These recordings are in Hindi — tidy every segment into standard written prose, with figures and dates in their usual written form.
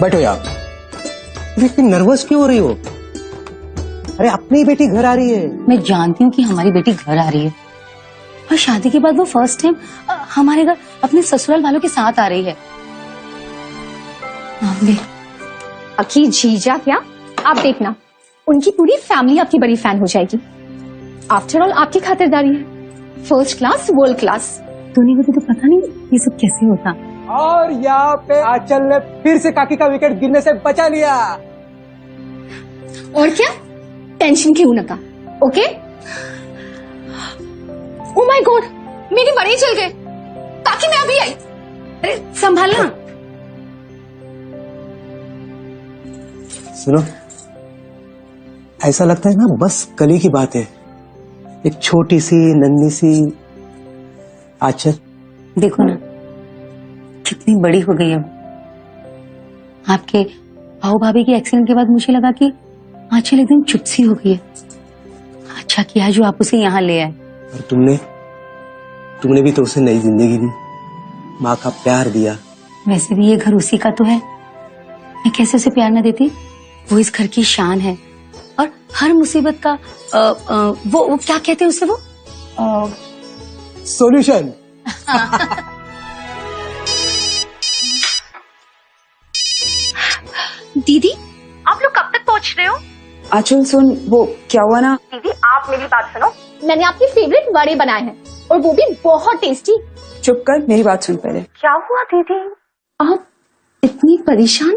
बैठो यार। इतनी नर्वस क्यों हो रही हो? अरे अपनी बेटी घर आ रही है। मैं जानती हूँ कि हमारी बेटी घर आ रही है, और शादी के बाद वो फर्स्ट टाइम हमारे घर अपने ससुराल वालों के साथ आ रही है। बाकी जीजा क्या, आप देखना उनकी पूरी फैमिली आपकी बड़ी फैन हो जाएगी। आफ्टर ऑल आपकी खातिरदारी है, first class world class. Dhoni को तो पता नहीं ये सब कैसे होता। और यहाँ पे आंचल ने फिर से काकी का विकेट गिरने से बचा लिया। और क्या, टेंशन क्यों नका, ओके? ओ माय गॉड, मेरी बड़े चल गए। काकी मैं अभी आई। अरे संभालना। सुनो, ऐसा लगता है ना बस कल की बात है, एक छोटी सी नन्ही सी आंचल। देखो ना कितनी बड़ी हो गई है। आपके भाऊ भाभी के एक्सीडेंट के बाद मुझे लगा कि आंचल एकदम चुप सी हो गई है। अच्छा किया जो आप उसे यहाँ ले आए। और तुमने भी तो उसे नई जिंदगी दी, माँ का प्यार दिया। वैसे भी ये घर उसी का तो है, मैं कैसे उसे प्यार न देती। वो इस घर की शान है, और हर मुसीबत का वो क्या कहते हैं उसे, वो सॉल्यूशन। दीदी आप लोग कब तक पहुंच रहे हो? आंचल सुन, वो क्या हुआ ना। दीदी आप मेरी बात सुनो, मैंने आपके फेवरेट वड़े बनाए हैं, और वो भी बहुत टेस्टी। चुप कर, मेरी बात सुन पहले। क्या हुआ दीदी, आप इतनी परेशान?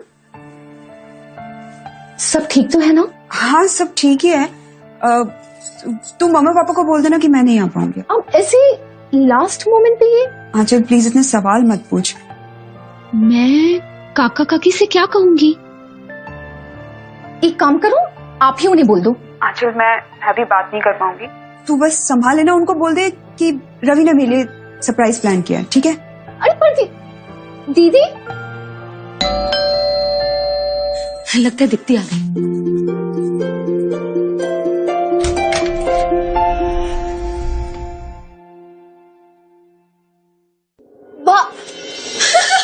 सब ठीक तो है ना? हाँ सब ठीक ही है। तू मम्मी पापा को बोल देना कि मैं नहीं आ पाऊंगी। अब ऐसे लास्ट मोमेंट पे ये? आंचल प्लीज इतने सवाल मत पूछ। मैं काका काकी से क्या कहूंगी? एक काम करो, आप ही उन्हें बोल दो। आंचल मैं अभी बात नहीं कर पाऊंगी, तू बस संभाल लेना। उनको बोल दे कि रवि ने मेरे लिए सरप्राइज प्लान किया है, ठीक है? अरे पर दीदी लगता है दीप्ति आ गई।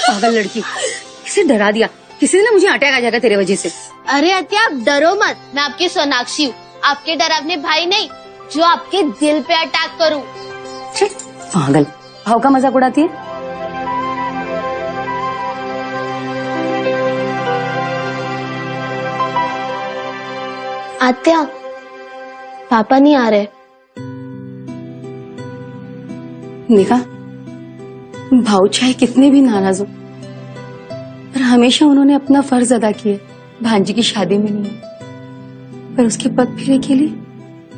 पागल लड़की, किसे डरा दिया। किसी ने ना मुझे अटैक आ जाएगा तेरे वजह से। अरे अत्या आप डरो मत, मैं आपकी सोनाक्षी हूँ, आपके डरावने भाई नहीं जो आपके दिल पे अटैक करूँ। पागल, भाव का मजाक उड़ाती है। आत्या पापा नहीं आ रहे। देखा, भाऊ चाहे कितने भी नाराज हो, पर हमेशा उन्होंने अपना फर्ज अदा किया। भांजी की शादी में नहीं, पर उसके पग फेरे के लिए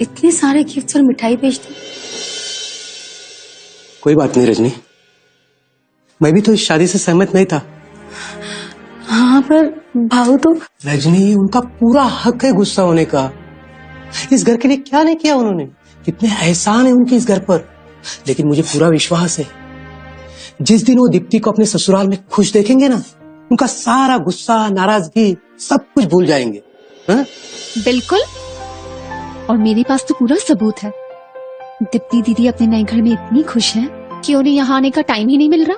इतने सारे गिफ्ट्स और मिठाई भेज दी। कोई बात नहीं रजनी, मैं भी तो इस शादी से सहमत नहीं था। हाँ पर भाऊ तो। रजनी, उनका पूरा हक है गुस्सा होने का। इस घर के लिए क्या नहीं किया उन्होंने, कितने एहसान है उनके इस घर पर। लेकिन मुझे पूरा विश्वास है, जिस दिन वो दीप्ति को अपने ससुराल में खुश देखेंगे ना, उनका सारा गुस्सा नाराजगी सब कुछ भूल जाएंगे। हा? बिल्कुल, और मेरे पास तो पूरा सबूत है। दीप्ति दीदी अपने नए घर में इतनी खुश है कि उन्हें यहाँ आने का टाइम ही नहीं मिल रहा।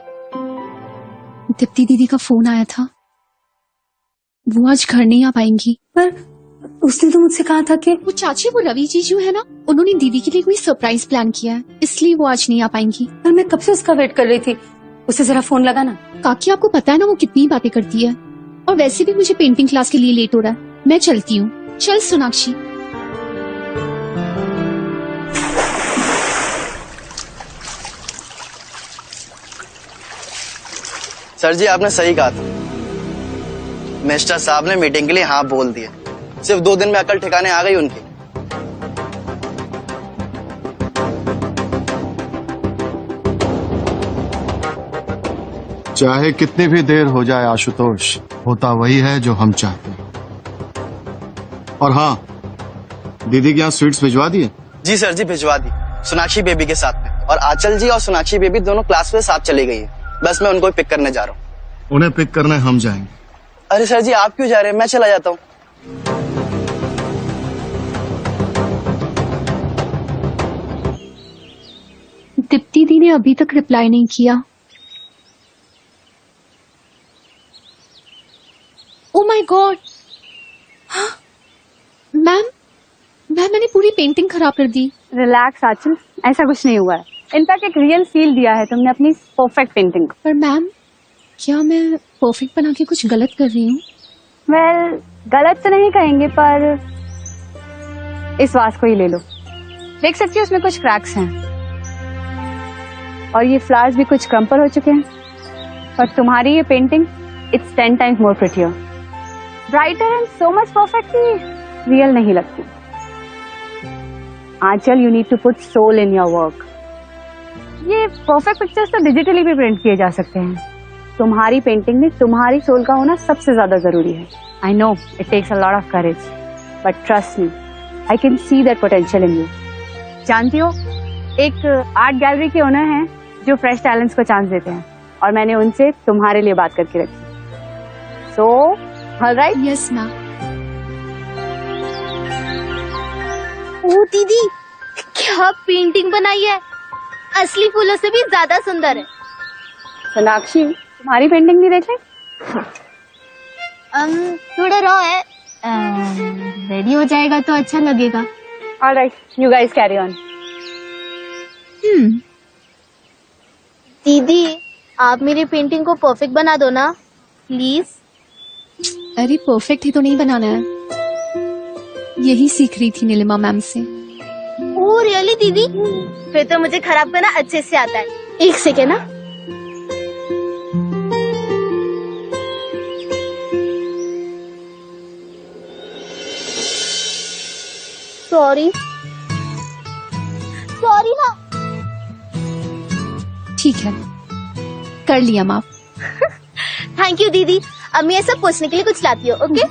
दीप्ति दीदी का फोन आया था, वो आज घर नहीं आ पाएंगी। पर उसने तो मुझसे कहा था कि वो चाची, वो रवि जीजू है ना, उन्होंने दीदी के लिए कोई सरप्राइज प्लान किया है, इसलिए वो आज नहीं आ पाएंगी। पर मैं कब से उसका वेट कर रही थी। उसे जरा फोन लगा ना। काकी आपको पता है ना वो कितनी बातें करती है, और वैसे भी मुझे पेंटिंग क्लास के लिए लेट हो रहा है, मैं चलती हूँ। चल सोनाक्षी। सर जी आपने सही कहा था, मिस्टर साहब ने मीटिंग के लिए हाँ बोल दिया। सिर्फ 2 दिन में अकल ठिकाने आ गई उनकी। चाहे कितनी भी देर हो जाए आशुतोष, होता वही है जो हम चाहते हैं। और हाँ, दीदी के यहाँ स्वीट्स भिजवा दिए? जी सर जी भिजवा दी, सोनाक्षी बेबी के साथ में। और आंचल जी और सोनाक्षी बेबी दोनों क्लास में साथ चली गई है, बस मैं उनको पिक करने जा रहा हूँ। उन्हें पिक करने हम जाएंगे। अरे सर जी आप क्यों जा रहे हैं, मैं चला जाता हूँ। दीप्ति दी ने अभी तक रिप्लाई नहीं किया। ओ माय गॉड, मैम मैम मैंने पूरी पेंटिंग खराब कर दी। रिलैक्स आंचल, ऐसा कुछ नहीं हुआ है। इनफैक्ट एक रियल फील दिया है तुमने अपनी परफेक्ट पेंटिंग को। पर मैम, क्या मैं परफेक्ट बना के कुछ गलत कर रही हूँ? वेल, गलत तो नहीं कहेंगे, पर इस वास को ही ले लो। देख सकती हो उसमें कुछ क्रैक्स हैं और ये फ्लावर्स भी कुछ क्रम्पल हो चुके हैं, पर तुम्हारी ये painting it's 10 times more prettier, brighter and so much perfect कि रियल नहीं लगती। Aanchal, you need to put soul in your work. ये परफेक्ट पिक्चर्स तो डिजिटली भी प्रिंट किए जा सकते हैं, तुम्हारी पेंटिंग में तुम्हारी सोल का होना सबसे ज्यादा जरूरी है। I know it takes a lot of courage, but trust me, I can see that potential in you. जानती हो, एक आर्ट गैलरी के ओनर हैं जो फ्रेश टैलेंट्स को चांस देते हैं, और मैंने उनसे तुम्हारे लिए बात करके रखी। So alright. Yes ma'am. ओ दीदी, क्या पेंटिंग बनाई है, असली फूलों से भी ज्यादा सुंदर है। सोनाक्षी, तुम्हारी पेंटिंग भी देख लें। थोड़ा रॉ है, रेडी हो जाएगा तो अच्छा लगेगा। Alright, you guys carry on. दीदी, आप मेरी पेंटिंग को परफेक्ट बना दो ना प्लीज। अरे परफेक्ट ही तो नहीं बनाना है, यही सीख रही थी नीलिमा मैम से। ओह रियली दीदी, फिर तो मुझे खराब करना अच्छे से आता है। एक सेकेंड ना। सॉरी सॉरी ना। ठीक है, कर लिया माफ। थैंक यू दीदी, अब मैं ये सब पूछने के लिए कुछ लाती हूँ। ओके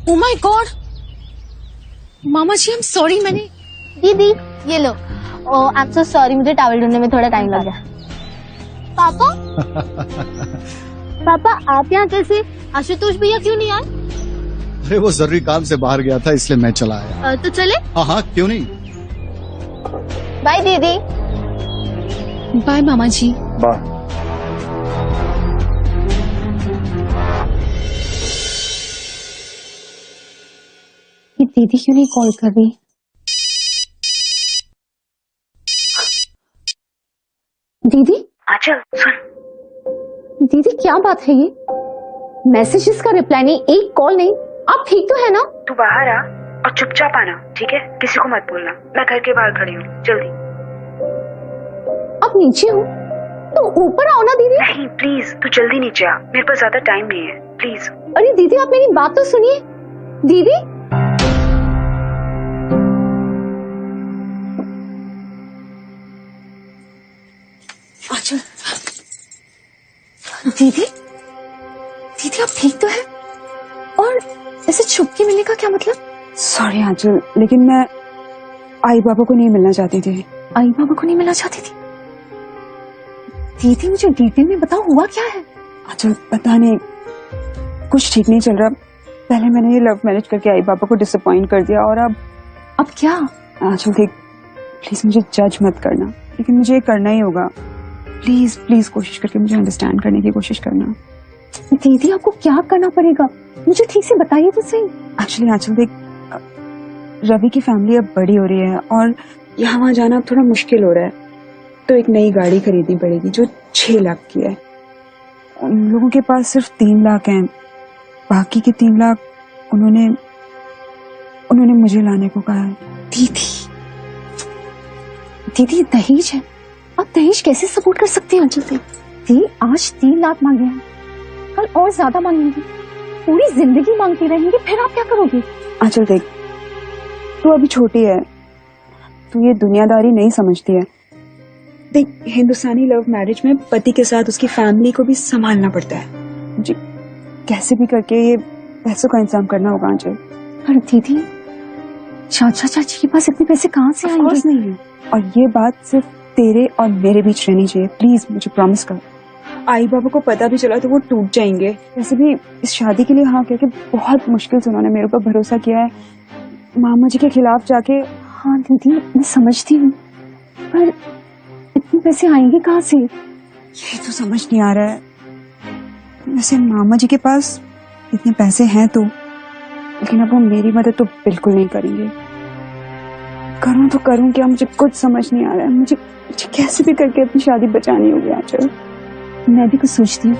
ओ माय गॉड, मामा जी, आई एम सॉरी। मैंने दीदी ये लो। Oh I am so sorry, मुझे टॉवल ढूंढने में थोड़ा टाइम लग गया। पापा पापा, आप यहाँ कैसे? आशुतोष भैया क्यों नहीं आए? अरे वो जरूरी काम से बाहर गया था, इसलिए मैं चला आया। तो चले। हाँ हाँ, क्यों नहीं। बाय दीदी। बाय मामा जी। बाय। ये दीदी क्यों नहीं कॉल कर रही? दीदी, आंचल सुन, दीदी क्या बात है ये? मैसेजेस का रिप्लाई नहीं, एक कॉल नहीं। आप ठीक तो है ना? तू बाहर आ और चुपचाप आना, ठीक है? किसी को मत बोलना, मैं घर के बाहर खड़ी हूँ, जल्दी। आप नीचे हो तो ऊपर आओ ना दीदी। नहीं प्लीज, तू जल्दी नीचे आ, मेरे पास ज्यादा टाइम नहीं है, प्लीज। अरे दीदी, आप मेरी बात तो सुनिए। दीदी, आंचल, दीदी, दीदी आप ठीक तो है? और ऐसे छुप के मिलने का क्या मतलब? सॉरी आंचल, लेकिन मैं आई बाबा को नहीं मिलना चाहती थी। आई बाबा को नहीं मिलना चाहती थी? दीदी मुझे डिटेल में बताओ, हुआ क्या है? आंचल पता नहीं, कुछ ठीक नहीं चल रहा। पहले मैंने ये लव मैरिज करके आई बाबा को डिसअपॉइंट कर दिया, और अब क्या? आंचल देख, प्लीज मुझे जज मत करना, लेकिन मुझे ये करना ही होगा। प्लीज प्लीज कोशिश करके मुझे अंडरस्टैंड करने की कोशिश करना। दीदी आपको क्या करना पड़ेगा, मुझे ठीक से बताइए तो सही। एक्चुअली आंचल देख, रवि की फैमिली अब बड़ी हो रही है और यहाँ वहाँ जाना अब थोड़ा मुश्किल हो रहा है, तो एक नई गाड़ी खरीदनी पड़ेगी जो 6 लाख की है। उन लोगों के पास सिर्फ 3 लाख हैं, बाकी के 3 लाख उन्होंने मुझे लाने को कहा है। दीदी, दीदी दहेज है, आप दहेज कैसे सपोर्ट कर सकते हो? दी आज 3 लाख मांगे हैं, कल और ज्यादा मांगेंगे, पूरी जिंदगी मांगती रहेंगे, फिर आप क्या करोगे? आंचल देख, तू अभी छोटी है, तू ये दुनियादारी नहीं समझती है। देख, हिंदुस्तानी लव मैरिज में पति के साथ उसकी फैमिली को भी संभालना पड़ता है। मुझे कैसे भी करके ये पैसों का इंतजाम करना होगा आंचल। पर दीदी चाचा चाची के पास इतने पैसे कहाँ से Of course आएंगे? नहीं है, और ये बात सिर्फ तेरे और मेरे बीच रहनी चाहिए। प्लीज मुझे प्रॉमिस कर। आई बाबा को पता भी चला तो वो टूट जाएंगे। वैसे भी इस शादी के लिए हाँ कह के बहुत मुश्किल से उन्होंने मेरे ऊपर भरोसा किया है। मामा जी के खिलाफ जाके। हाँ दीदी मैं समझती हूँ, पर इतने पैसे आएंगे कहाँ से? ये तो समझ नहीं आ रहा है। वैसे मामा जी के पास इतने पैसे हैं तो, लेकिन अब वो मेरी मदद तो बिल्कुल नहीं करेंगे। करूं तो करूं क्या, मुझे कुछ समझ नहीं आ रहा है। मुझे कैसे भी करके अपनी शादी बचानी होगी आंचल। मैं भी कुछ सोचती हूँ।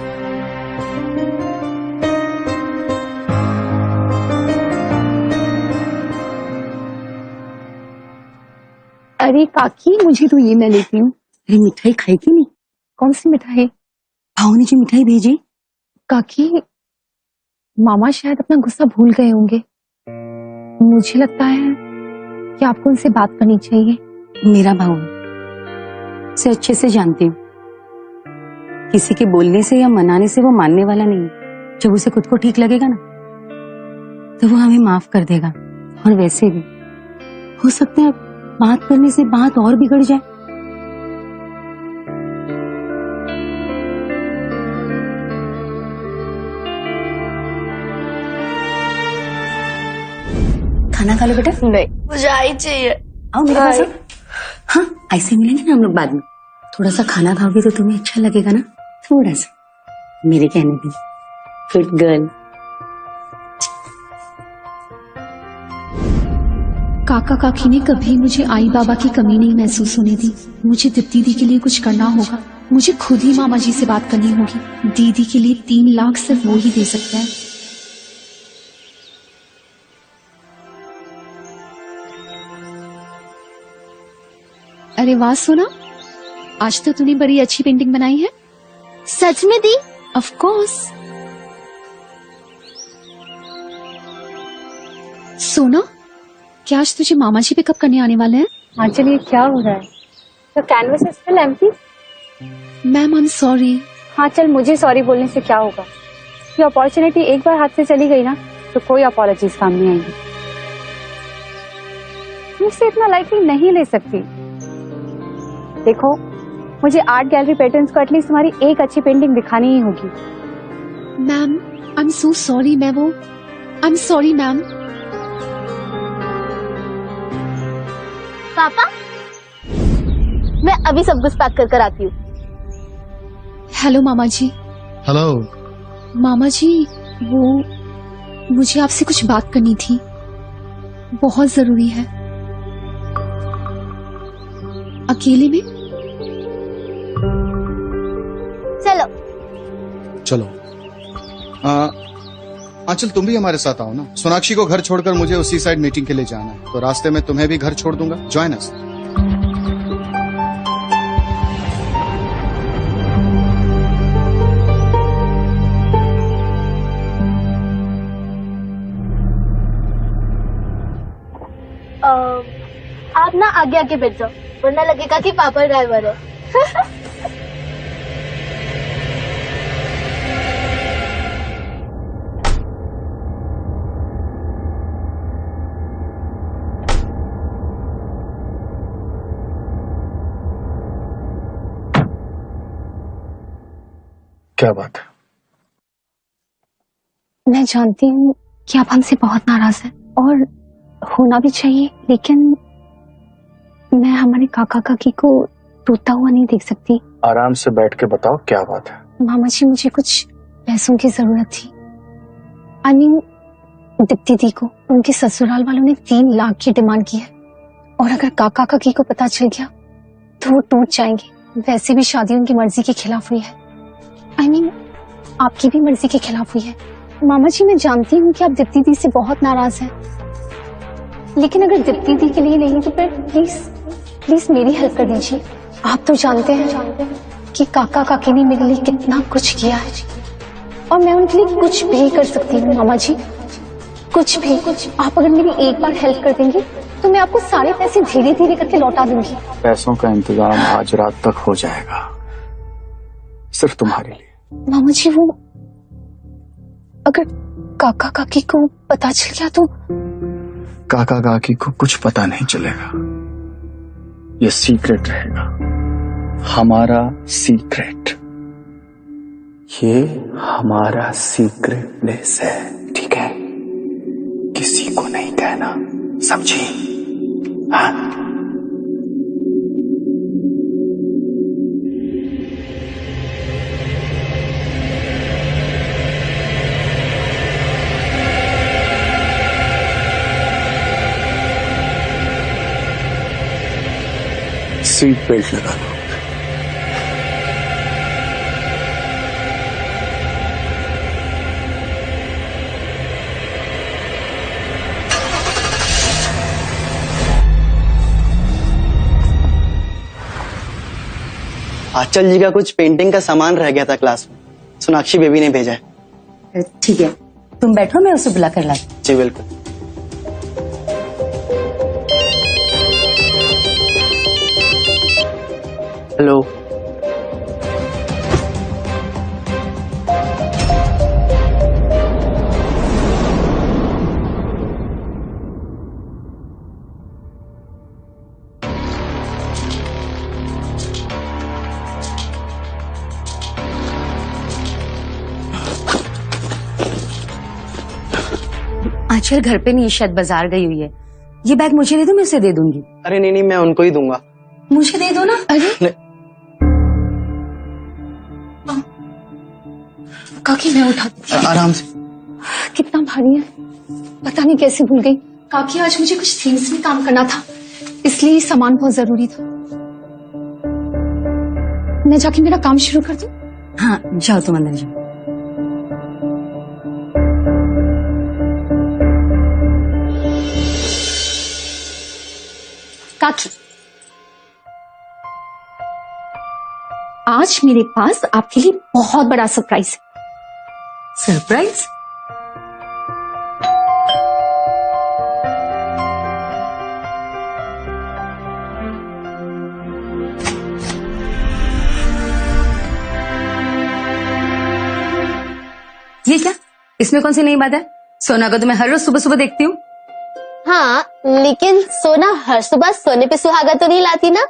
अरे काकी मुझे तो ये मैं लेती हूँ। अरे मिठाई खाएगी नहीं? कौन सी मिठाई? भाव ने जो मिठाई भेजी। काकी मामा शायद अपना गुस्सा भूल गए होंगे, मुझे लगता है कि आपको उनसे बात करनी चाहिए। मेरा भाव से अच्छे से जानती हूँ, किसी के बोलने से या मनाने से वो मानने वाला नहीं है। जब उसे खुद को ठीक लगेगा ना तो वो हमें माफ कर देगा। और वैसे भी हो सकता है बात करने से बात और बिगड़ जाए। खाना खा लो बेटा। नहीं, मुझे आई चाहिए। आओ मेरे पास आओ। हाँ ऐसे मिलेंगे ना हम लोग बाद में। थोड़ा सा खाना खाओगे तो तुम्हें अच्छा लगेगा ना, थोड़ा सा मेरे कहने पे। Good girl. काका काकी ने कभी मुझे आई बाबा की कमी नहीं महसूस होने दी। मुझे दीप्ति दी के लिए कुछ करना होगा। मुझे खुद ही मामा जी से बात करनी होगी। दीदी के लिए 3 लाख सिर्फ वो ही दे सकता है। अरे वाह सोना, आज तो तूने बड़ी अच्छी पेंटिंग बनाई है। सच में दी? Of course. सोना क्या आज तुझे मामा जी पिकअप करने आने वाले हैं? हाँ चलिए, क्या हो रहा है? तो canvas is still empty. Ma'am I am sorry. हाँ चल, मुझे सॉरी बोलने से क्या होगा? ये अपॉर्चुनिटी एक बार हाथ से चली गई ना तो कोई अपॉलॉजीज काम नहीं आएगी। मुझसे इतना लाइटली नहीं ले सकती। देखो, मुझे आर्ट गैलरी पैटर्न्स को एटलीस्ट तुम्हारी एक अच्छी पेंटिंग दिखानी ही होगी। Ma'am I am so sorry. I am sorry ma'am. पापा, मैं अभी सब कुछ पैक कर आती हूँ। हेलो मामा जी। हेलो। मामा जी वो मुझे आपसे कुछ बात करनी थी, बहुत जरूरी है। अकेले में? चलो। चलो। आंचल तुम भी हमारे साथ आओ ना। सोनाक्षी को घर छोड़कर मुझे उसी साइड मीटिंग के लिए जाना है, तो रास्ते में तुम्हें भी घर छोड़ दूंगा। Join us. आप ना आगे आगे बैठ जाओ, वरना लगेगा कि पापा ड्राइवर है। क्या बात है? मैं जानती हूँ कि आप हमसे बहुत नाराज हैं और होना भी चाहिए, लेकिन मैं हमारे काका काकी को टूटता हुआ नहीं देख सकती। आराम से बैठ के बताओ क्या बात है। मामा जी मुझे कुछ पैसों की जरूरत थी। आई मीन दीप्ति दी को उनके ससुराल वालों ने 3 लाख की डिमांड की है, और अगर काका काकी को पता चल गया तो वो टूट जाएंगे। वैसे भी शादी उनकी मर्जी के खिलाफ हुई है। आई मीन आपकी भी मर्जी के खिलाफ हुई है। मामा जी मैं जानती हूँ कि आप दीप्ति दी से बहुत नाराज हैं, लेकिन अगर दीप्ति दी के लिए नहीं तो फिर प्लीज प्लीज मेरी हेल्प कर दीजिए। आप तो जानते हैं कि काका काकी ने मेरे लिए कितना कुछ किया है और मैं उनके लिए कुछ भी कर सकती हूँ मामा जी, कुछ भी। आप अगर मेरी एक बार हेल्प कर देंगे तो मैं आपको सारे पैसे धीरे धीरे करके लौटा दूंगी। पैसों का इंतजाम आज रात तक हो जाएगा, सिर्फ तुम्हारे लिए। मामा जी वो अगर काका काकी को पता चल गया तो? काका काकी को कुछ पता नहीं चलेगा, ये सीक्रेट रहेगा, हमारा सीक्रेट। ये हमारा सीक्रेट प्लेस है, ठीक है? किसी को नहीं कहना, समझी? हाँ? सीट बेल्ट लगा लो। आंचल जी का कुछ पेंटिंग का सामान रह गया था क्लास में, सोनाक्षी बेबी ने भेजा है। ठीक है, तुम बैठो, मैं उसे बुला कर लाती। जी बिल्कुल। हेलो। आंचल घर पे नहीं, शायद बाजार गई हुई है। ये बैग मुझे दे दो, मैं उसे दे दूंगी। अरे नहीं, मैं उनको ही दूंगा। मुझे दे दो ना। अरे काकी मैं उठा। आराम से। कितना भारी है, पता नहीं कैसे भूल गई। काकी आज मुझे कुछ थीम्स में काम करना था, इसलिए सामान बहुत जरूरी था। मैं जाके मेरा काम शुरू कर दूं? हाँ जाओ, तुम अंदर जाओ। काकी, आज मेरे पास आपके लिए बहुत बड़ा सरप्राइज है। सरप्राइज? ये क्या? इसमें कौन सी नई बात है? सोना को तो मैं हर रोज सुबह सुबह देखती हूँ। हाँ, लेकिन सोना हर सुबह सोने पे सुहागा तो नहीं लाती ना।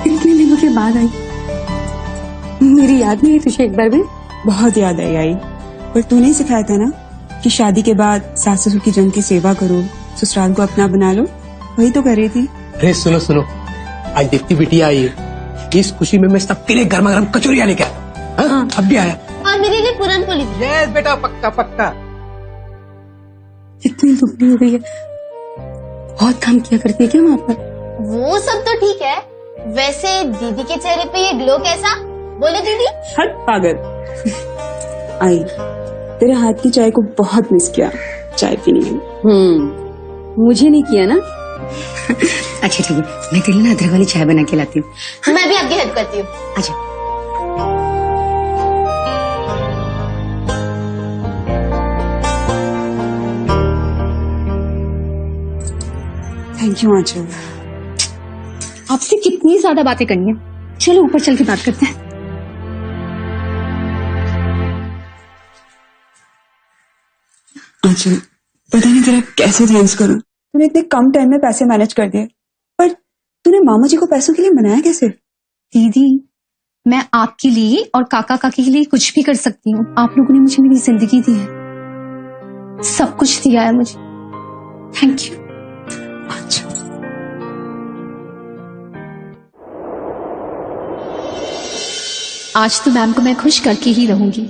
इतने दिनों के बाद आई, मेरी याद नहीं है तुझे एक बार भी? बहुत याद आई। पर तूने ही सिखाया था ना कि शादी के बाद सास ससुर की जंग की सेवा करो, ससुराल को अपना बना लो। वही तो कर रही थी। अरे सुनो सुनो, आज दीप्ति बिटिया आई है, इस खुशी में मैं सबके लिए गर्मा गर्म कचौरियां लेके आया। हाँ, अब भी आया। और मेरे लिए पूरन पोली भी। यस बेटा, पक्का पक्का। इतनी दुबली हो गई है, बहुत काम किया करती है क्या वहाँ पर? वो सब तो ठीक है, वैसे दीदी के चेहरे पे ये ग्लो कैसा? बोले दीदी। हट पागल। आई, तेरे हाथ की चाय को बहुत मिस किया, चाय पीने में। मुझे नहीं किया ना? अच्छा ठीक है, मैं तेरे लिए ना अदरक वाली चाय बना के लाती हूँ। मैं भी आपकी हेल्प करती हूँ। अच्छा। थैंक यू आंचल। आपसे कितनी ज्यादा बातें करनी है, चलो ऊपर चल के बात करते हैं। आंचल, पता नहीं तेरा कैसे थैंक्स करूं। तूने इतने कम टाइम में पैसे मैनेज कर दिए, पर तूने मामा जी को पैसों के लिए मनाया कैसे? दीदी, मैं आपके लिए और काका काकी के लिए कुछ भी कर सकती हूँ। आप लोगों ने मुझे मेरी जिंदगी दी है, सब कुछ दिया है मुझे। Thank you. अच्छा, आज तो मैम को मैं खुश करके ही रहूंगी।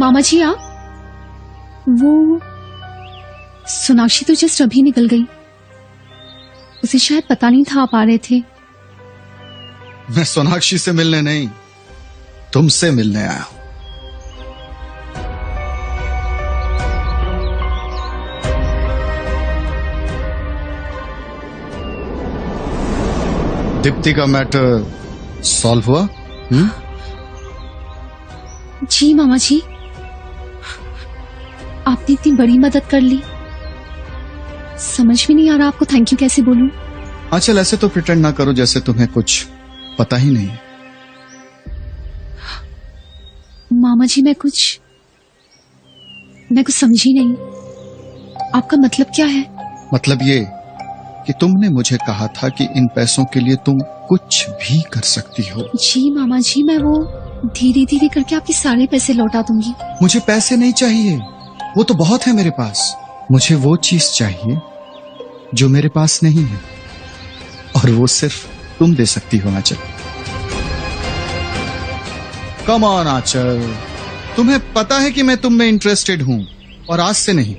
मामा जी आप, वो सोनाक्षी तो जस्ट अभी निकल गई, उसे शायद पता नहीं था आप आ रहे थे। मैं सोनाक्षी से मिलने नहीं, तुमसे मिलने आया हूं। दीप्ति का मैटर सॉल्व हुआ? जी मामा जी, आपने इतनी बड़ी मदद कर ली, समझ में नहीं आ रहा आपको थैंक यू कैसे बोलूं। आंचल, ऐसे तो प्रिटेंड ना करो जैसे तुम्हें कुछ पता ही नहीं। मामा जी मैं कुछ समझी नहीं, आपका मतलब क्या है? मतलब ये कि तुमने मुझे कहा था कि इन पैसों के लिए तुम कुछ भी कर सकती हो। जी मामा जी, मैं वो धीरे धीरे करके आपके सारे पैसे लौटा दूंगी। मुझे पैसे नहीं चाहिए, वो तो बहुत है मेरे पास। मुझे वो चीज चाहिए जो मेरे पास नहीं है, और वो सिर्फ तुम दे सकती हो आंचल। कम ऑन आंचल, तुम्हें पता है कि मैं तुम में इंटरेस्टेड हूं, और आज से नहीं,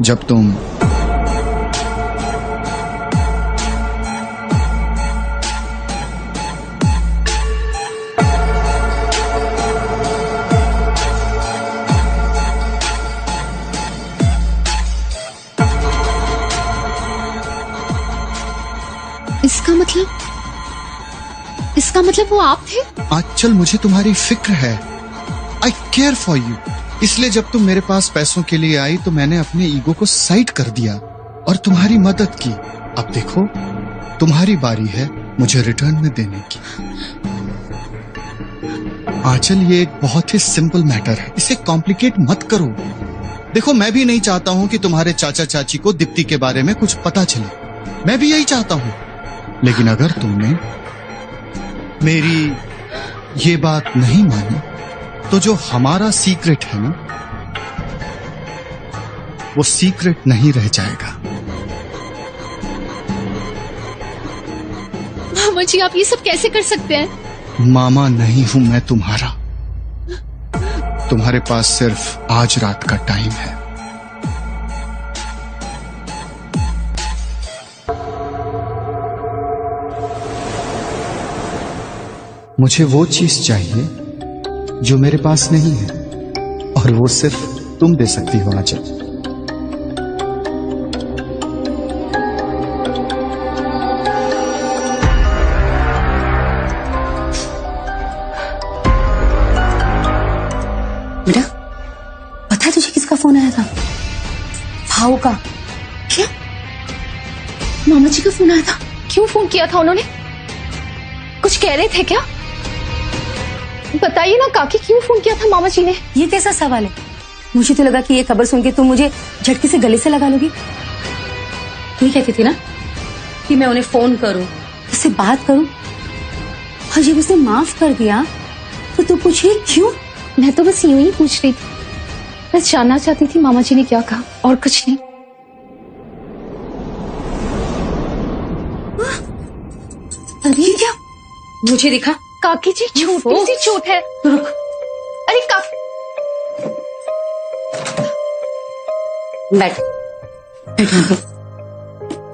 जब तुम इसका मतलब वो आप थे? आंचल, मुझे तुम्हारी फिक्र है। आई केयर फॉर यू। इसलिए जब तुम मेरे पास पैसों के लिए आई तो मैंने अपने ईगो को साइड कर दिया और तुम्हारी मदद की। अब देखो, तुम्हारी बारी है मुझे रिटर्न में देने की। आंचल, ये एक बहुत ही सिंपल मैटर है, इसे कॉम्प्लिकेट मत करो। देखो, मैं भी नहीं चाहता हूं कि तुम्हारे चाचा चाची को दीप्ति के बारे में कुछ पता चले, मैं भी यही चाहता हूं। लेकिन अगर तुमने मेरी ये बात नहीं मानी तो जो हमारा सीक्रेट है ना, वो सीक्रेट नहीं रह जाएगा। मामा जी, आप ये सब कैसे कर सकते हैं? मामा नहीं हूं मैं तुम्हारा। तुम्हारे पास सिर्फ आज रात का टाइम है। मुझे वो चीज चाहिए जो मेरे पास नहीं है, और वो सिर्फ तुम दे सकती हो आंचल। बेटा, पता है तुझे किसका फोन आया था? भाऊ का। क्या? मामा जी का फोन आया था? क्यों फोन किया था उन्होंने? कुछ कह रहे थे क्या? बताइए ना काकी, क्यों फोन किया था मामा जी ने? ये कैसा सवाल है? मुझे तो लगा कि ये खबर सुन के तुम मुझे झटके से गले से लगा लोगी। तू ही कहती थी ना कि मैं उन्हें फोन करूं, उससे बात करूं, और जब उसने माफ कर दिया तो तू पूछ रही क्यों? मैं तो बस यूं ही पूछ रही थी, बस जानना चाहती थी मामा जी ने क्या कहा, और कुछ नहीं। अरे क्या? मुझे दिखा? काकी जी, छोटी सी चोट है। रुक। अरे काकी, बैठ बैठ यहाँ पे।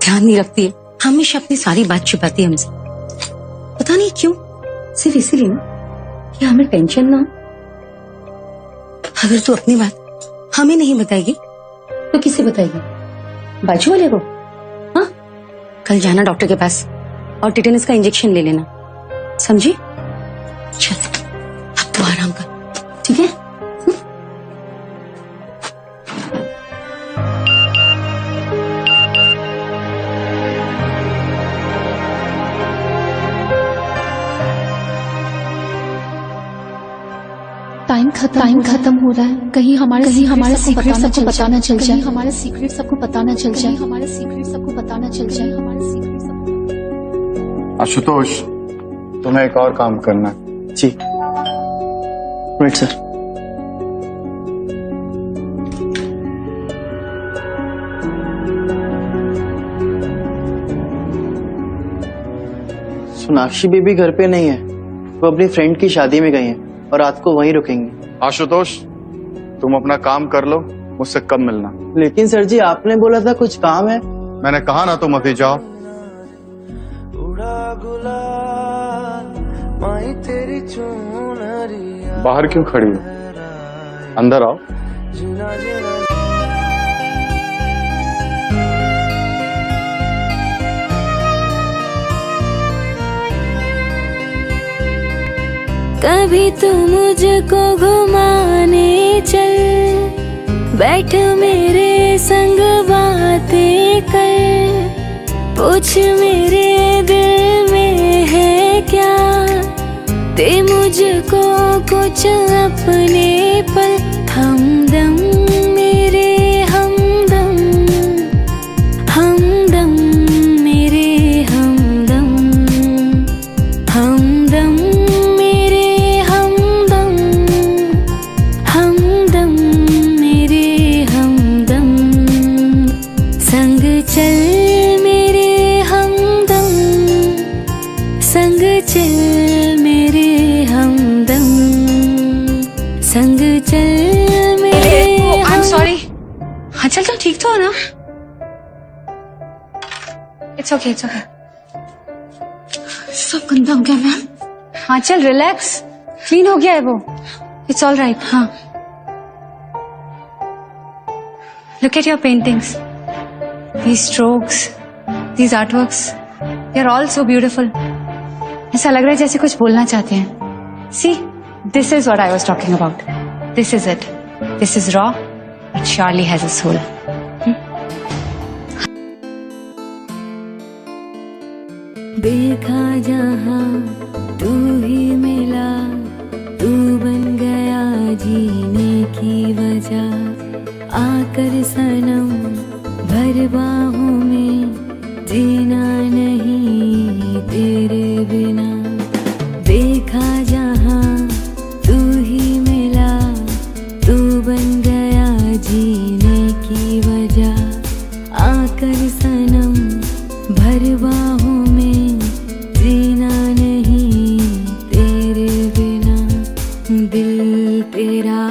ध्यान नहीं रखती है, हमेशा अपनी सारी बात छुपाती है हमसे। पता नहीं क्यों, सिर्फ इसीलिए ना कि हमें टेंशन ना हो। अगर तू अपनी बात हमें नहीं बताएगी तो किसे बताएगी? बाजू वाले को? हाँ, कल जाना डॉक्टर के पास और टिटेनस का इंजेक्शन ले लेना, समझी? चल, अब तू आराम कर, ठीक है? टाइम खत्म हो रहा है। कहीं हमारे सीक्रेट सबको पता न चल जाए। हमारे सीक्रेट सबको पता न चल जाए। हमारे सीक्रेट सबको पता न चल जाए। हमारे सीक्रेट सबको। आशुतोष, तुम्हें एक और काम करना है। जी, राइट सर। सोनाक्षी बेबी घर पे नहीं है, वो अपनी फ्रेंड की शादी में गई हैं और रात को वहीं रुकेंगी। आशुतोष, तुम अपना काम कर लो, मुझसे कम मिलना। लेकिन सर जी आपने बोला था कुछ काम है। मैंने कहा ना तुम अभी जाओ। बाहर क्यों खड़ी हो? अंदर आओ। कभी तू मुझको घुमाने चल, बैठ मेरे संग बातें कर, पूछ मेरे दिल में है क्या, दे मुझको कुछ अपने पल, हमदम मेरे हमदम, हमदम मेरे हमदम, हमदम मेरे हमदम, हमदम मेरे हमदम, संग चल मेरे हमदम, संग चल मेरे हमदम, संग चल मेरे। आई एम सॉरी। हाँ चल तुम ठीक तो हो ना? It's okay it's okay. सब गंदा हो गया मैम। हाँ चल रिलैक्स, क्लीन हो गया है वो। It's all right. हाँ look at your paintings, these strokes, these artworks, they are all so beautiful. ऐसा लग रहा है जैसे कुछ बोलना चाहते हैं। See, this is what I was talking about. This is it. This is raw, but surely has a soul. देखा जहाँ तू ही मिला, तू बन गया जीने की वजह, आकर सनम भर बाहों में, जीना नहीं तेरे बिना। देखा जहाँ तू ही मिला, तू बन गया जीने की वजह, आकर सनम भर बाहों में, जीना नहीं तेरे बिना। दिल तेरा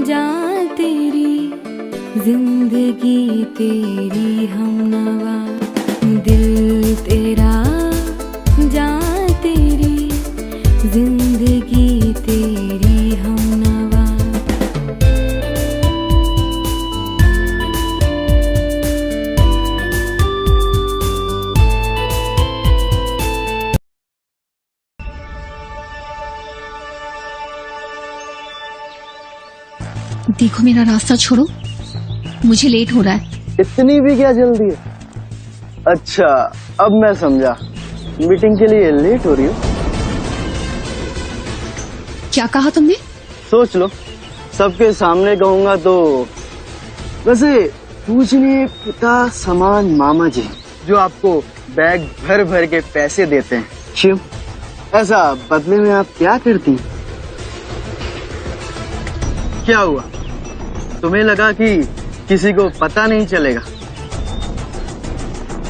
जान तेरी, जिंदगी तेरी हमनवा, दिल तेरा जान तेरी, जिंदगी तेरी हमनवा। देखो मेरा रास्ता छोड़ो, मुझे लेट हो रहा है। इतनी भी क्या जल्दी है? अच्छा अब मैं समझा, मीटिंग के लिए लेट हो रही हो। क्या कहा तुमने? सोच लो, सबके सामने कहूंगा तो। वैसे पूजनीय पिता समान मामा जी जो आपको बैग भर भर के पैसे देते हैं, क्यों? ऐसा बदले में आप क्या करती? क्या हुआ, तुम्हें लगा कि किसी को पता नहीं चलेगा?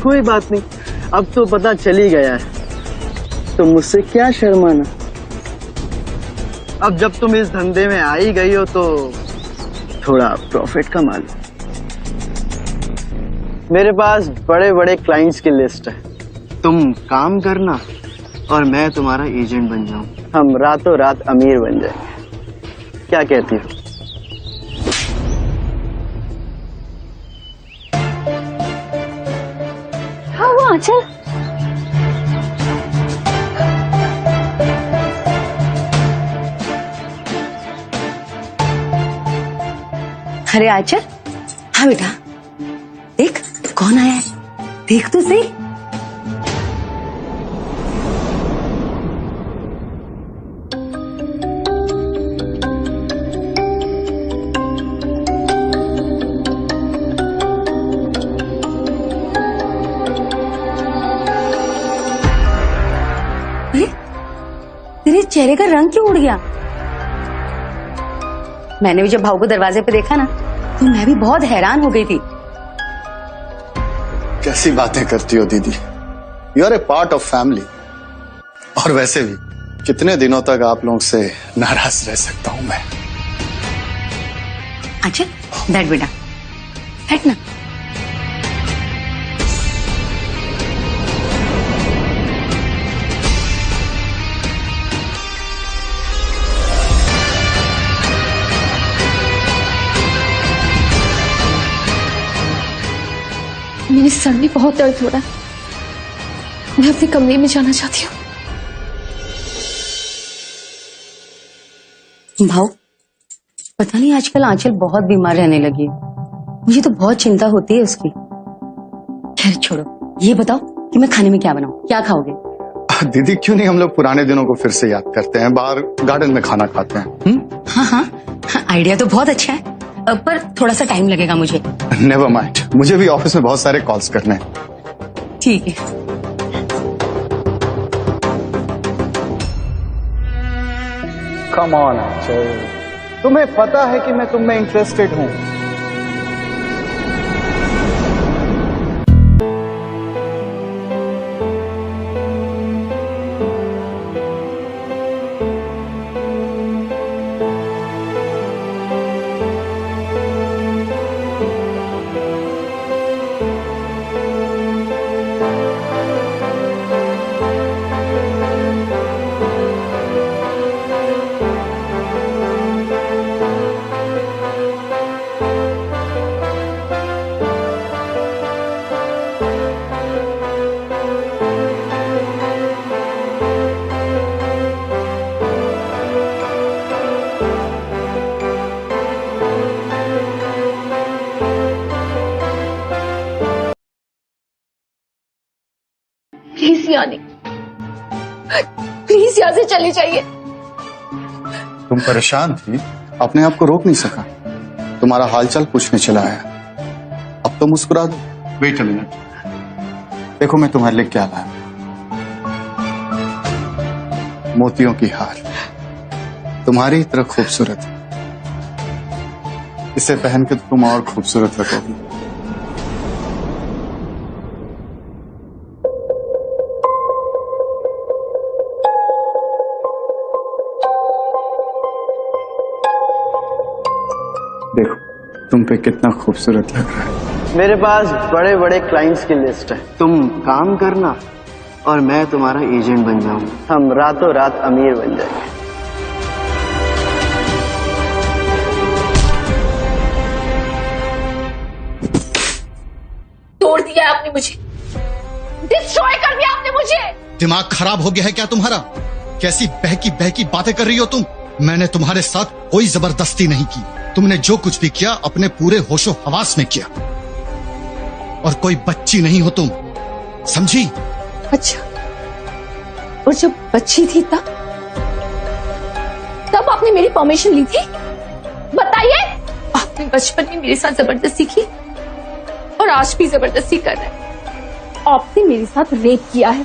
कोई बात नहीं, अब तो पता चल ही गया है, तो मुझसे क्या शर्माना। अब जब तुम इस धंधे में आ ही गई हो तो थोड़ा प्रॉफिट कमा लो। मेरे पास बड़े बड़े क्लाइंट्स की लिस्ट है, तुम काम करना और मैं तुम्हारा एजेंट बन जाऊं, हम रातों रात अमीर बन जाएंगे। क्या कहती हो? आंचल, अरे आंचल, हाँ बेटा, देख कौन आया है, देख तो सही। तेरे चेहरे का रंग क्यों उड़ गया? मैंने भी जब भाऊ को दरवाजे पे देखा ना, तो मैं भी बहुत हैरान हो गई थी। कैसी बातें करती हो दीदी, you are a part of family. और वैसे भी कितने दिनों तक आप लोगों से नाराज रह सकता हूं मैं। अच्छा बैठ बेटा, बैठ ना। मेरे सर में बहुत दर्द हो रहा है, मैं अपने कमरे में जाना चाहती हूँ। भाव, पता नहीं आजकल आंचल बहुत बीमार रहने लगी है, मुझे तो बहुत चिंता होती है उसकी। खैर छोड़ो, ये बताओ कि मैं खाने में क्या बनाऊं, क्या खाओगे? दीदी क्यों नहीं हम लोग पुराने दिनों को फिर से याद करते हैं, बाहर गार्डन में खाना खाते हैं। हाँ हाँ, आइडिया तो बहुत अच्छा है, पर थोड़ा सा टाइम लगेगा मुझे। नेवर माइंड, मुझे भी ऑफिस में बहुत सारे कॉल्स करने हैं। ठीक है। कम ऑन आंचल, तुम्हें पता है कि मैं तुम में इंटरेस्टेड हूं। प्लीज यानी, प्लीज यहाँ से चले जाइए। तुम परेशान थी, अपने आप को रोक नहीं सका, तुम्हारा हालचाल पूछने चला आया। अब तो मुस्कुरा दो। वेट अ मिनट, देखो मैं तुम्हारे लिए क्या लाया। मोतियों की हार, तुम्हारी तरह खूबसूरत, इसे पहन के तुम और खूबसूरत लगोगी। देखो तुम पे कितना खूबसूरत लग रहा है। मेरे पास बड़े बड़े क्लाइंट्स की लिस्ट है, तुम काम करना और मैं तुम्हारा एजेंट बन जाऊंगा, हम रातों रात अमीर बन जाएंगे। तोड़ दिया है आपने मुझे, डिस्ट्रॉय कर दिया आपने मुझे। दिमाग खराब हो गया है क्या तुम्हारा? कैसी बहकी बहकी बातें कर रही हो तुम? मैंने तुम्हारे साथ कोई जबरदस्ती नहीं की, तुमने जो कुछ भी किया अपने पूरे होशो हवास में किया, और कोई बच्ची नहीं हो तुम, समझी? अच्छा, और जब बच्ची थी तब आपने मेरी परमिशन ली थी? बताइए। आपने बचपन में मेरे साथ जबरदस्ती की और आज भी जबरदस्ती कर रहे हैं। आपने मेरे साथ रेप किया है,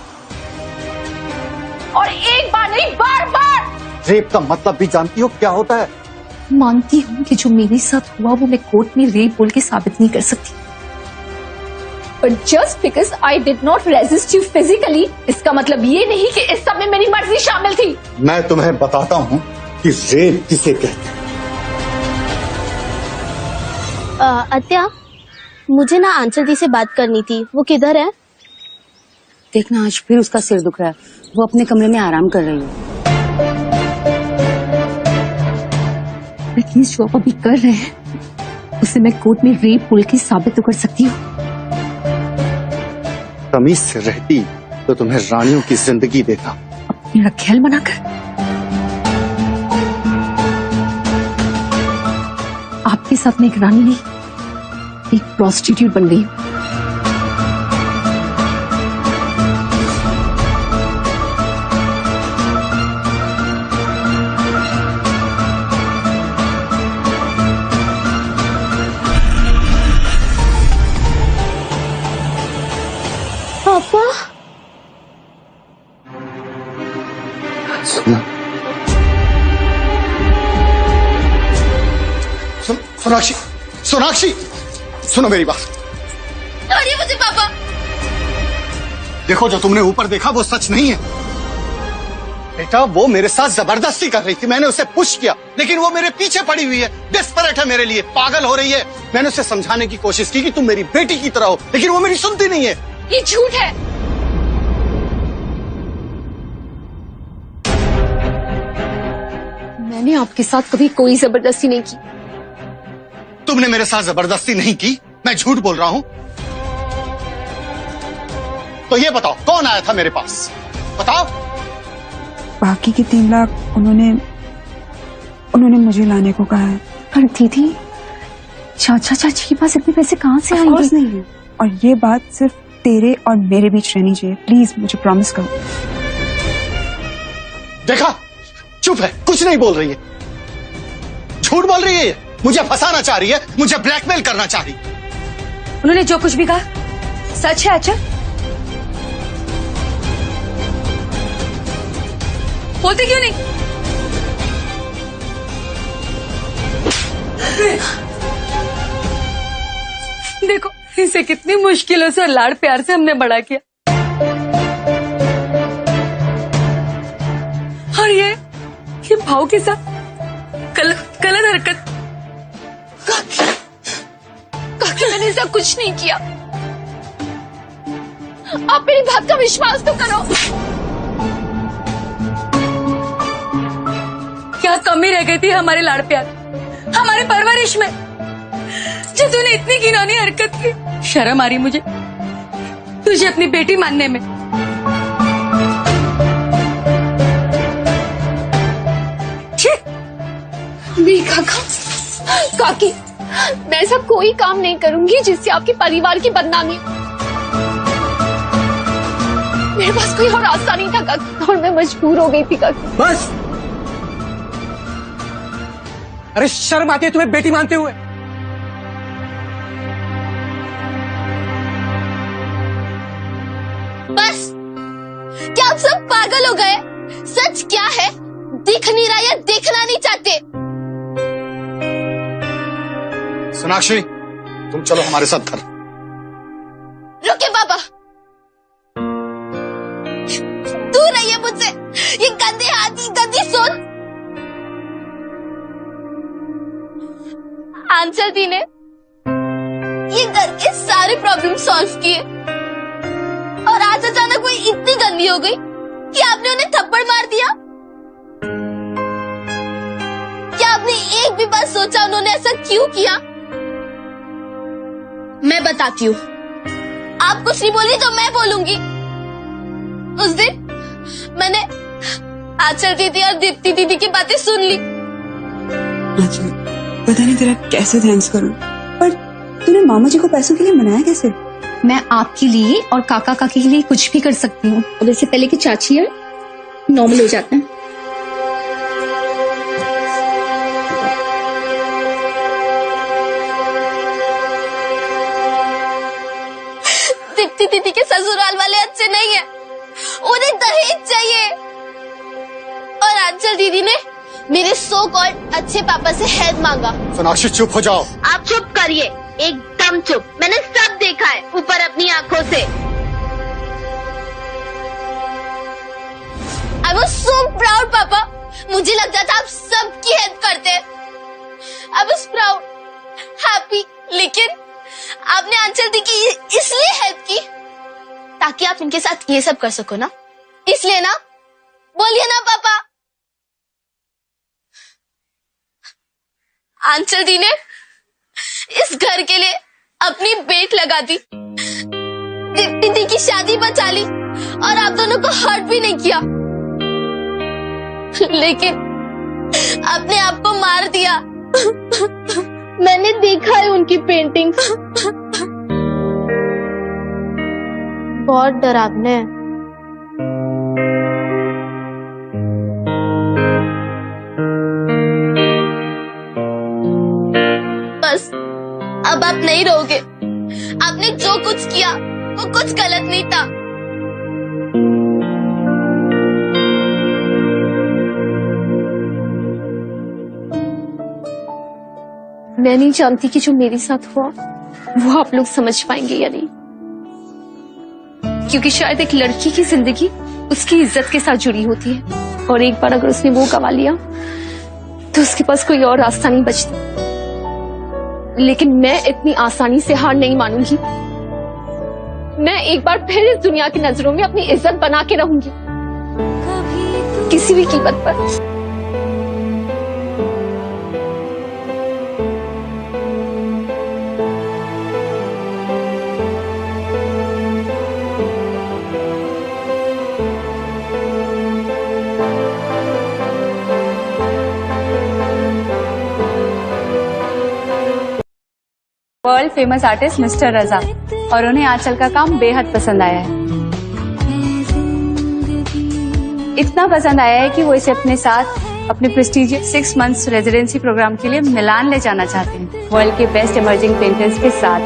और एक बार नहीं बार बार। रेप का मतलब भी जानती हो क्या होता है? मानती हूँ कि जो मेरे साथ हुआ वो मैं कोर्ट में रेप बोल के साबित नहीं कर सकती, but just because I did not resist you physically, इसका मतलब ये नहीं कि इस सब में मेरी मर्जी शामिल थी। मैं तुम्हें बताता हूँ कि रेप किसे कहते हैं। अत्या, मुझे ना आंचल दी से बात करनी थी, वो किधर है? देखना आज फिर उसका सिर दुख रहा है, वो अपने कमरे में आराम कर रही है। एटलीस्ट जो आप अभी कर रहे हैं उसे मैं कोर्ट में रेप बोल के साबित तो कर सकती हूँ। तमीज से रहती तो तुम्हें रानियों की जिंदगी देता। मेरा ख्याल बनाकर आपके साथ में एक रानी नहीं, एक प्रोस्टिट्यूट बन गई हूँ। पापा, सुनो, सोनाक्षी, सोनाक्षी, सुनो मेरी बात। छोड़िए मुझे पापा। देखो जो तुमने ऊपर देखा वो सच नहीं है। बेटा वो मेरे साथ जबरदस्ती कर रही थी, मैंने उसे पुश किया, लेकिन वो मेरे पीछे पड़ी हुई है, डेस्परेट है मेरे लिए, पागल हो रही है। मैंने उसे समझाने की कोशिश की कि तुम मेरी बेटी की तरह हो, लेकिन वो मेरी सुनती नहीं है। ये झूठ है। मैंने आपके साथ कभी कोई जबरदस्ती नहीं की। तुमने मेरे साथ जबरदस्ती नहीं की, मैं झूठ बोल रहा हूं? तो ये बताओ कौन आया था मेरे पास, बताओ। बाकी के 3 लाख उन्होंने मुझे लाने को कहा है। पर दीदी, चाचा चाची के पास इतने पैसे कहाँ से Of course आएंगे? नहीं है, और ये बात सिर्फ तेरे और मेरे बीच रहनी चाहिए। प्लीज मुझे प्रॉमिस करो। देखा, चुप है, कुछ नहीं बोल रही है, झूठ बोल रही है ये। मुझे फंसाना चाह रही है, मुझे ब्लैकमेल करना चाह रही है। उन्होंने जो कुछ भी कहा सच है आचल? बोलते क्यों नहीं? देखो इसे कितनी मुश्किलों से और लाड़ प्यार से हमने बड़ा किया, और ये भाव के साथ गलत हरकत। काकी मैंने ऐसा कुछ नहीं किया। आप मेरी बात का विश्वास तो करो। क्या कमी रह गई थी हमारे लाड़ प्यार, हमारे परवरिश में, जो तूने इतनी घिनौनी हरकत की। शर्म आ रही मुझे तुझे अपनी बेटी मानने में। नहीं काकी, मैं ऐसा कोई काम नहीं करूंगी जिससे आपके परिवार की बदनामी हो। मेरे पास कोई और रास्ता नहीं था काकी, और मैं मजबूर हो गई थी काकी। बस, अरे शर्म आती है तुम्हें बेटी मानते हुए? बस, क्या आप सब पागल हो गए? सच क्या है दिख नहीं रहा या देखना नहीं चाहते? सोनाक्षी, तुम चलो हमारे साथ घर। रुके बाबा, दूर रहिए मुझसे, ये गंदे हाथ, ये गंदी सोच। आंचल दी ने ये घर के सारे प्रॉब्लम सॉल्व किए, और आज अचानक वो इतनी गंदी हो गई कि आपने उन्हें थप्पड़ मार दिया। क्या आपने एक भी बार सोचा उन्होंने ऐसा क्यों किया? मैं बताती हूँ। आप कुछ नहीं बोली तो मैं बोलूंगी। उस दिन मैंने आंचल दीदी और दीप्ति दीदी की बातें सुन ली। आंचल, पता नहीं तेरा कैसे थैंक्स करूं, पर तूने मामा जी को पैसों के लिए मनाया कैसे? मैं आपके लिए और काका काकी के लिए कुछ भी कर सकती हूँ। अब इससे पहले कि चाची है नॉर्मल हो जाते हैं। दीप्ति दीदी के ससुराल वाले अच्छे नहीं है, उन्हें दहेज चाहिए। और आंचल दीदी ने मेरे सो कॉल्ड अच्छे पापा से हेल्प मांगा। सोनाक्षी चुप हो जाओ। आप चुप करिए, एकदम चुप। मैंने सब देखा है ऊपर अपनी आंखों से। I was so proud पापा। मुझे लगता था आप सबकी हेल्प करते। I was proud, happy, लेकिन आपने आंचल दी की इसलिए हेल्प की ताकि आप इनके साथ ये सब कर सको ना, इसलिए ना? बोलिए ना पापा। आंचल दी ने इस घर के लिए अपनी बेट लगा दी, दीदी की शादी बचा ली, और आप दोनों को हर्ट भी नहीं किया, लेकिन अपने आप को मार दिया। मैंने देखा है उनकी पेंटिंग, बहुत डरावने है। बस अब आप नहीं रहोगे। आपने जो कुछ किया वो कुछ गलत नहीं था। मैं नहीं जानती कि जो मेरे साथ हुआ वो आप लोग समझ पाएंगे या नहीं, क्योंकि शायद एक लड़की की जिंदगी उसकी इज्जत के साथ जुड़ी होती है, और एक बार अगर उसने वो गवा लिया तो उसके पास कोई और रास्ता नहीं बचता। लेकिन मैं इतनी आसानी से हार नहीं मानूंगी। मैं एक बार फिर इस दुनिया की नजरों में अपनी इज्जत बना के रहूंगी, किसी भी कीमत पर। वर्ल्ड फेमस आर्टिस्ट मिस्टर रजा, और उन्हें आंचल का काम बेहद पसंद आया है। इतना पसंद आया है कि वो इसे अपने साथ अपने प्रेस्टीजियस 6 months रेजिडेंसी प्रोग्राम के लिए मिलान ले जाना चाहते हैं, वर्ल्ड के बेस्ट इमर्जिंग पेंटर्स के साथ।